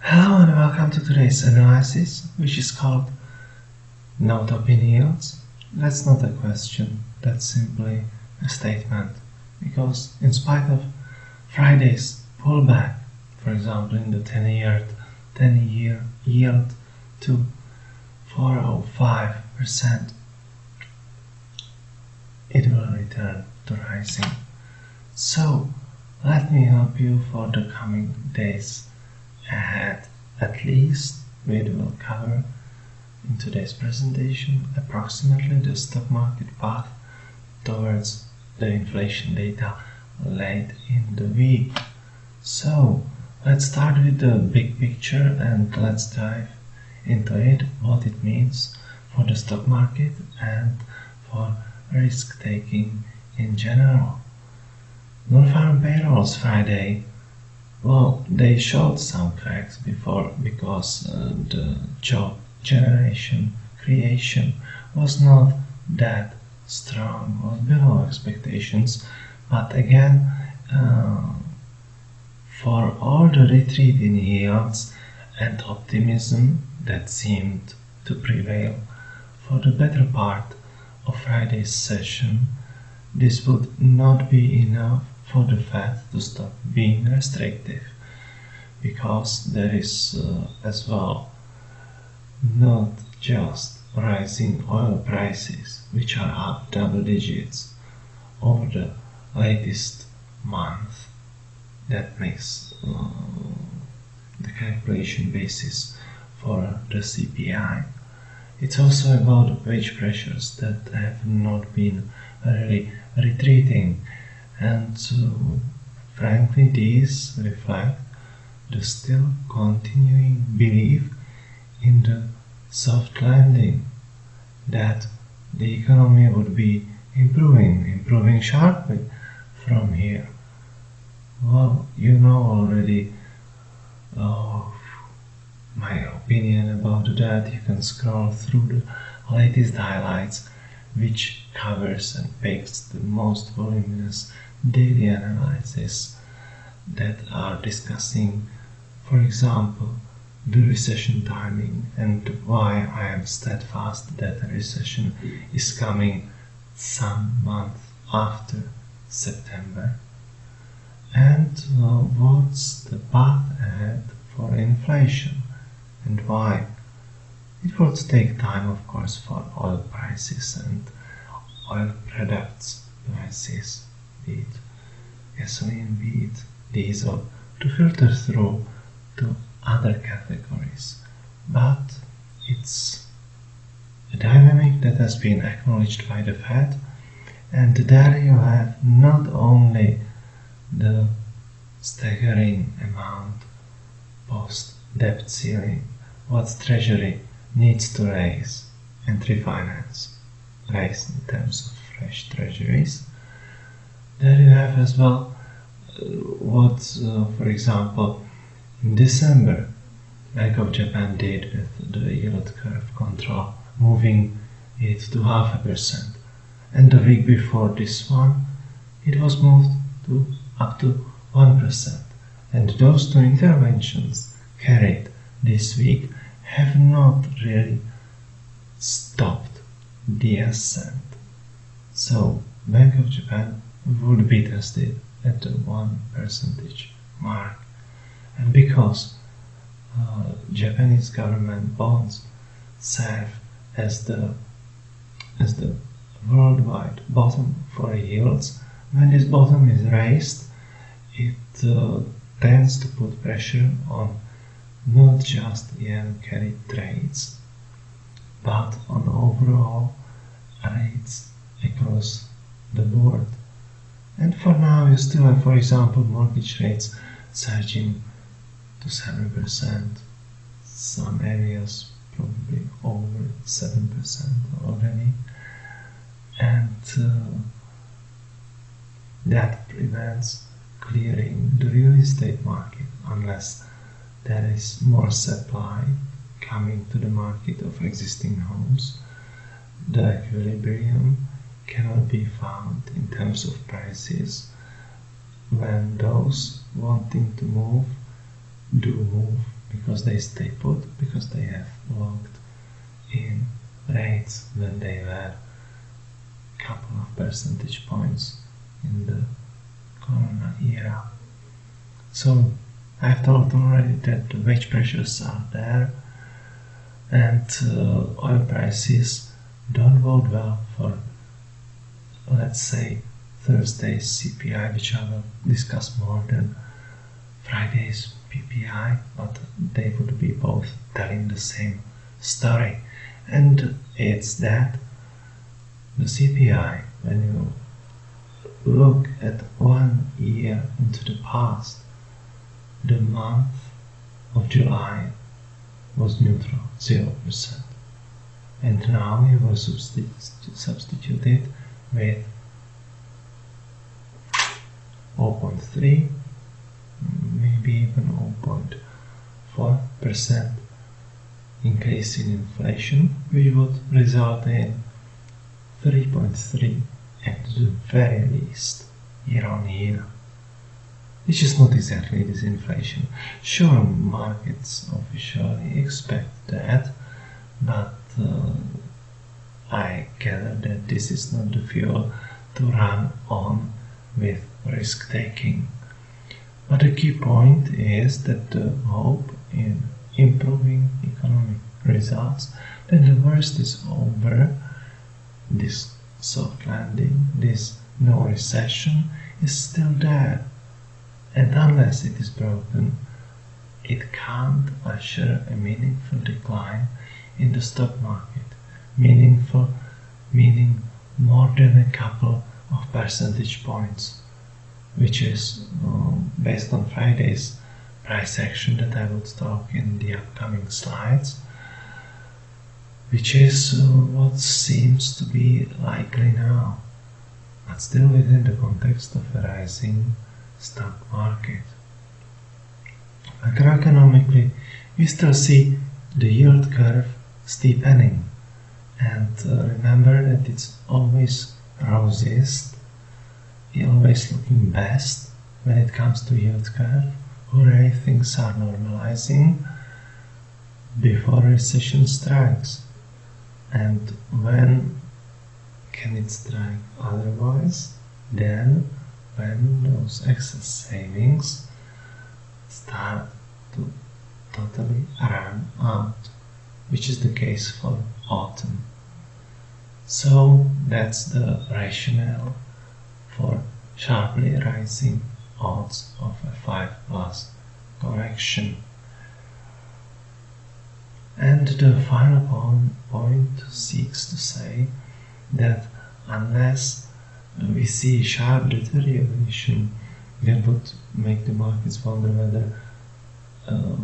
Hello and welcome to today's analysis, which is called Note Open Yields. That's not a question, that's simply a statement. Because in spite of Friday's pullback, for example in the 10-year yield to 4.05%, it will return to rising. So let me help you for the coming days ahead. At least we will cover in today's presentation approximately the stock market path towards the inflation data late in the week. So let's start with the big picture and let's dive into it, what it means for the stock market and for risk taking in general. Non-farm payrolls Friday, well, they showed some cracks because the job creation was not that strong or below expectations. But again, for all the retreat in yields and optimism that seemed to prevail for the better part of Friday's session, this would not be enough for the Fed to stop being restrictive, because there is as well not just rising oil prices, which are up double digits over the latest month. That makes the calculation basis for the CPI. It's also about wage pressures that have not been really retreating, and frankly these reflect the still continuing belief in the soft landing, that the economy would be improving sharply from here. Well, you know already my opinion about that. You can scroll through the latest highlights, which covers and picks the most voluminous daily analysis that are discussing, for example, the recession timing and why I am steadfast that a recession is coming some month after September, and what's the path ahead for inflation and why. It will take time, of course, for oil prices and oil products prices, be it gasoline, be it diesel, to filter through to other categories. But it's a dynamic that has been acknowledged by the Fed, and there you have not only the staggering amount post-debt ceiling, what Treasury needs to raise and refinance, raise in terms of fresh treasuries. There you have as well what, for example, in December, Bank of Japan did with the yield curve control, moving it to 0.5%, and the week before this one, it was moved to up to 1%, and those two interventions carried this week have not really stopped the ascent. So Bank of Japan would be tested at the 1% mark, and because Japanese government bonds serve as the worldwide bottom for yields, when this bottom is raised, it tends to put pressure on not just yen carry trades, but on overall rates across the board. And for now you still have, for example, mortgage rates surging to 7%, some areas probably over 7% already, and that prevents clearing the real estate market unless there is more supply coming to the market of existing homes. The equilibrium cannot be found in terms of prices when those wanting to move do move, because they stay put, because they have locked in rates when they were a couple of percentage points in the Corona era. So I've told already that the wage pressures are there, and oil prices don't bode well for, let's say, Thursday's CPI, which I will discuss more than Friday's PPI, but they would be both telling the same story. And it's that the CPI, when you look at 1 year into the past, the month of July was neutral, 0%. And now we will substitute it with 0.3, maybe even 0.4% increase in inflation, which would result in 3.3 at the very least year on year, which is not exactly disinflation. Sure, markets officially expect that, but I gather that this is not the fuel to run on with risk-taking. But the key point is that the hope in improving economic results, that the worst is over, this soft landing, this no recession is still there. And unless it is broken, it can't usher a meaningful decline in the stock market. Meaningful meaning more than a couple of percentage points, which is based on Friday's price action that I will talk in the upcoming slides, which is what seems to be likely now, but still within the context of a rising stock market. Macroeconomically, we still see the yield curve steepening, and remember that it's always rosiest, always looking best when it comes to yield curve. Hooray, things are normalizing before recession strikes. And when can it strike otherwise than when those excess savings start to totally run out, which is the case for autumn. So that's the rationale for sharply rising odds of a 5+ correction. And the final point seeks to say that unless we see sharp deterioration that would make the markets wonder whether the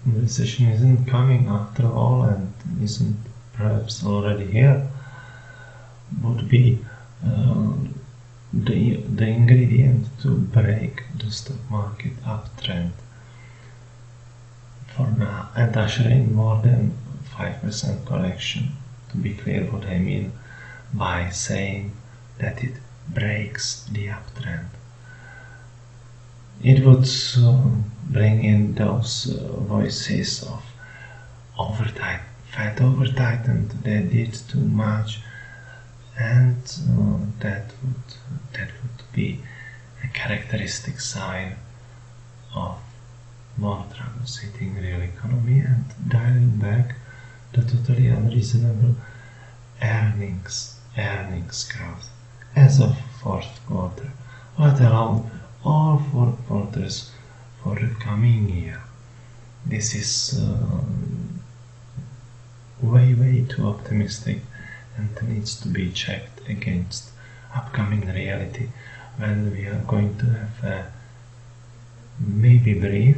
recession isn't coming after all and isn't perhaps already here, would be the ingredient to break the stock market uptrend for now and usher in more than 5% correction. To be clear what I mean by saying that it breaks the uptrend. It would bring in those voices of Fed over-tightened, they did too much, and that would be a characteristic sign of more troubles hitting real economy and dialing back the totally unreasonable earnings growth as of fourth quarter, let alone all 4 quarters for the coming year. This is way too optimistic and needs to be checked against upcoming reality when we are going to have a maybe brief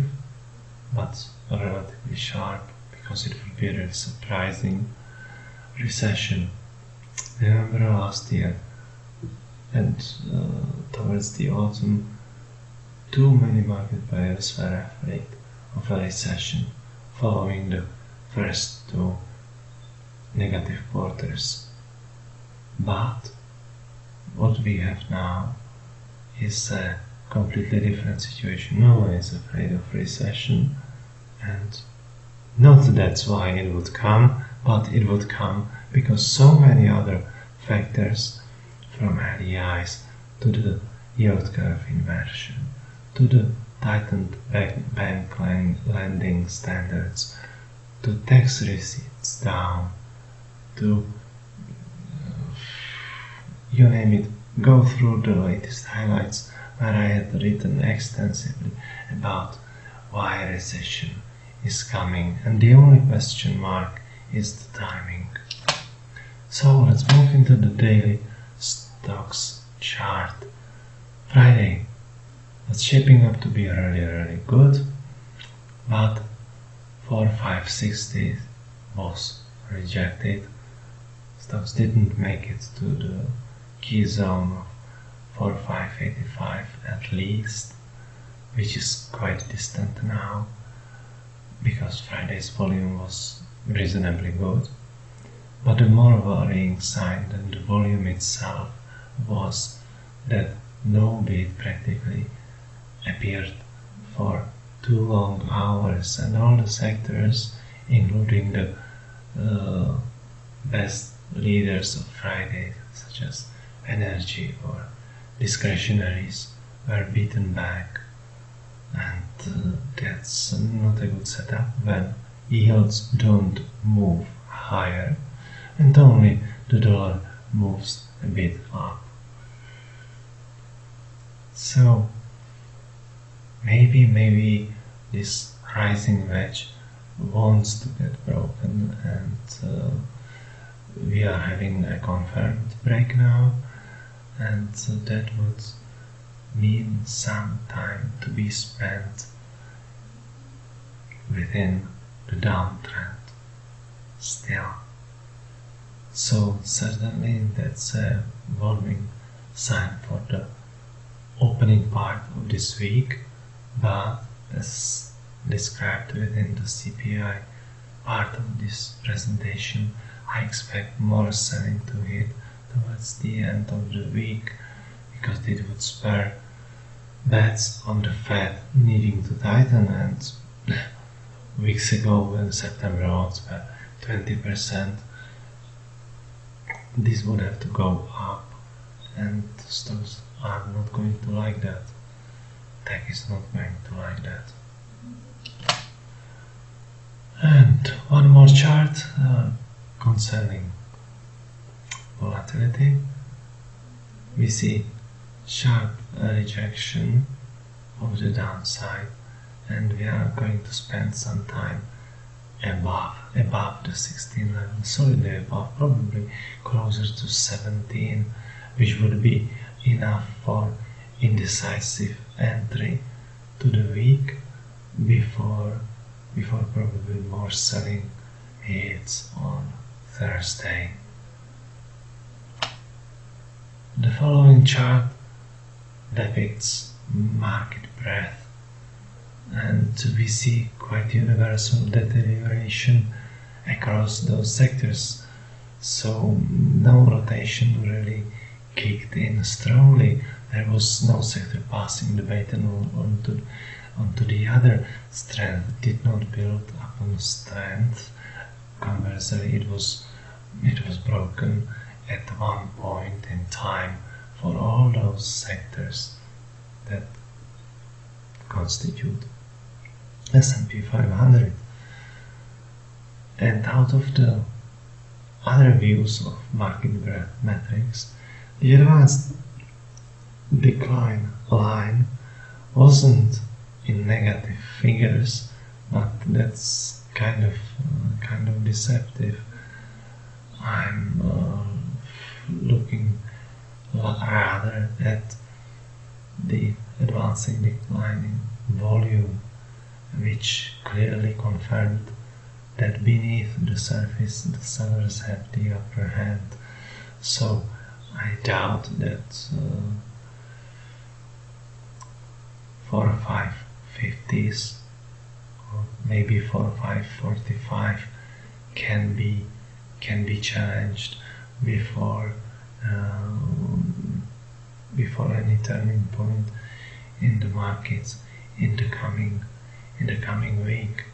but relatively sharp, because it will be a really surprising recession. Remember last year and towards the autumn, too many market players were afraid of a recession following the first 2 negative quarters. But what we have now is a completely different situation. No one is afraid of recession, and Not that's why it would come, but it would come because so many other factors, from LDIs to the yield curve inversion, to the tightened bank lending standards, to tax receipts down, to you name it, go through the latest highlights where I had written extensively about why a recession is coming, and the only question mark is the timing. So let's move into the daily stocks chart. Friday was shaping up to be really good, but 4560 was rejected. Stocks didn't make it to the key zone of 4585 at least, which is quite distant now because Friday's volume was reasonably good. But the more worrying sign than the volume itself was that no bid practically appeared for 2 long hours, and all the sectors, including the best leaders of Friday, such as energy or discretionaries, were beaten back. And that's not a good setup when yields don't move higher and only the dollar moves a bit up. So maybe this rising wedge wants to get broken, and we are having a confirmed break now, and that would mean some time to be spent within the downtrend still. So certainly that's a warning sign for the opening part of this week, but as described within the CPI part of this presentation, I expect more selling to hit towards the end of the week, because it would spur bets on the Fed needing to tighten, and weeks ago when September odds were 20%, this would have to go up, and stocks are not going to like that. Tech is not going to like that. And one more chart concerning volatility. We see sharp rejection of the downside, and we are going to spend some time above the 16 level, solidly above, probably closer to 17, which would be enough for indecisive entry to the week before probably more selling hits on Thursday. The following chart depicts market breadth, and we see quite universal deterioration across those sectors. So no rotation really kicked in strongly. There was no sector passing the baton onto the other. Strength did not build upon strength. Conversely, it was broken at one point in time for all those sectors that constitute S&P 500. And out of the other views of market breadth metrics, the advanced decline line wasn't in negative figures, but that's kind of deceptive. I'm looking rather at the advancing declining volume, which clearly confirmed that beneath the surface the sellers have the upper hand. So I doubt that 4.550s or maybe 4.545 can be challenged before any turning point in the markets in the coming week.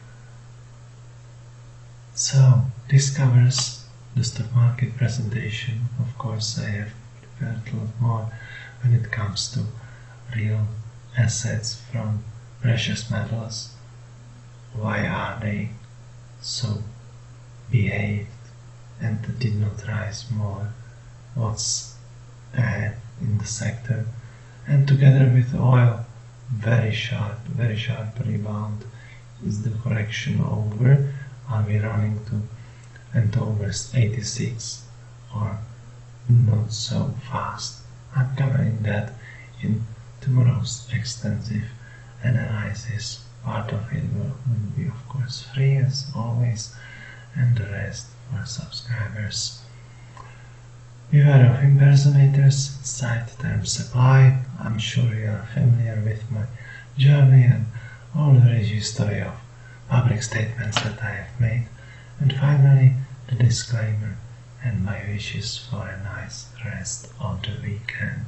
So, this covers the stock market presentation. Of course, I have prepared a lot more when it comes to real assets from precious metals. Why are they so behaved and did not rise more? What's ahead in the sector? And together with oil, very sharp rebound. Is the correction over? Are we running to and over 86 or not so fast? I'm covering that in tomorrow's extensive analysis. Part of it will be of course free as always, and the rest for subscribers. Beware of impersonators, cite term supply. I'm sure you are familiar with my journey and all the registry of public statements that I have made. And finally, the disclaimer and my wishes for a nice rest of the weekend.